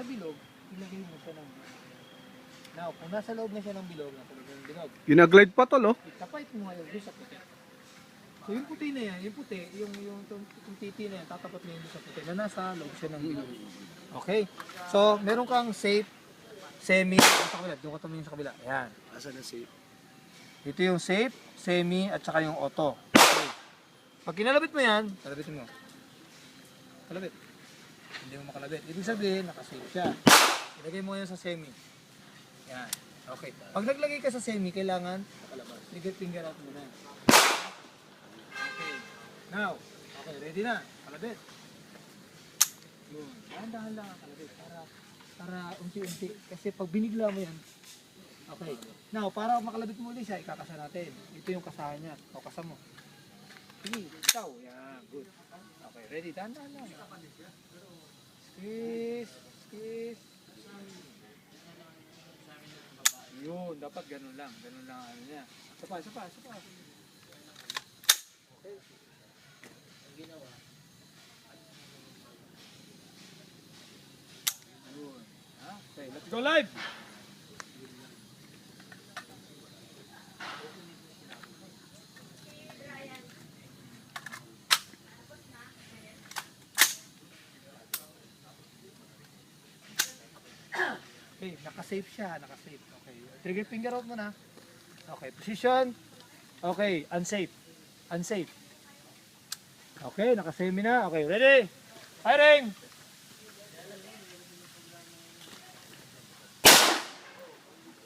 sa bilog, ilagay mo siya ng bilog. Now, kung nasa loob na siya ng bilog, nasa loob ng bilog, Ginaglide pa tol, oh. itapait mo ngayon doon sa puti. So yung puti na yan, yung puti, yung titi na yan, tatapat mo yun doon sa puti na nasa loob siya ng bilog. Okay? So, meron kang safe, semi, sa kabila, doon ka tumingin sa kabila. Ayan. Asan na safe? Dito yung safe, semi, at saka yung auto. Okay. Pag kinalabit mo yan, kalabitin mo. Kalabit. Hindi mo makalabit. Ibig sabihin, nakasave siya. Ilagay mo yan sa semi. Yan. Okay. Pag naglagay ka sa semi, kailangan trigger finger out muna. Okay. Now, okay, ready na. Kalabit. Yun. Dahan-dahan lang ang kalabit para unti-unti. Kasi pag binigla mo yan, okay. Now, para makalabit mo ulit siya, ikakasa natin. Ito yung kasahan niya. O, kasa mo. Sige, ikaw. Yan, good. Okay, ready? Dahan-dahan lang. Squeeze, squeeze. Yun, dapat ganun lang. Ganun lang ano niya. Isa pa. Okay. Ang ginawa. Yun. Okay, let's go live! Okay, naka-safe siya, naka-safe. Okay, trigger finger out muna. Okay, position. Okay, unsafe. Unsafe. Okay, naka-semi na. Okay, ready? Firing!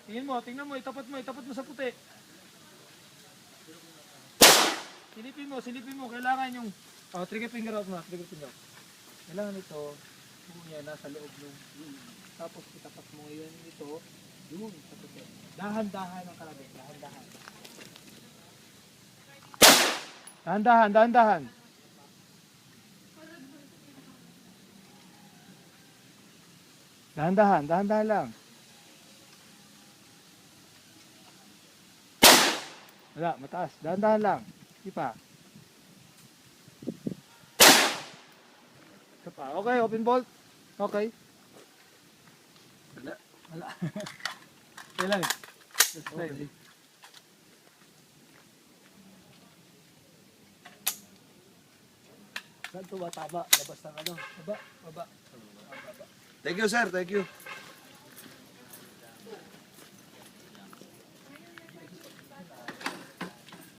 Tingnan mo, itapat mo sa puti. Silipin mo, kailangan yung trigger finger out muna, trigger finger out. Kailangan ito, yan, nasa loob nung tapos itapat mo ngayon ito, yun, sa puti. Dahan-dahan ang kalabit, dahan-dahan. Dahan-dahan. Dahan-dahan lang. Wala, mataas. Dahan-dahan lang. Hindi pa. Ito pa. Okay, open bolt. Okay. Wala. Kailan eh. Just try. Okay. Saan ito ba? Taba. Labas ng ano. Baba. Thank you, sir. Thank you.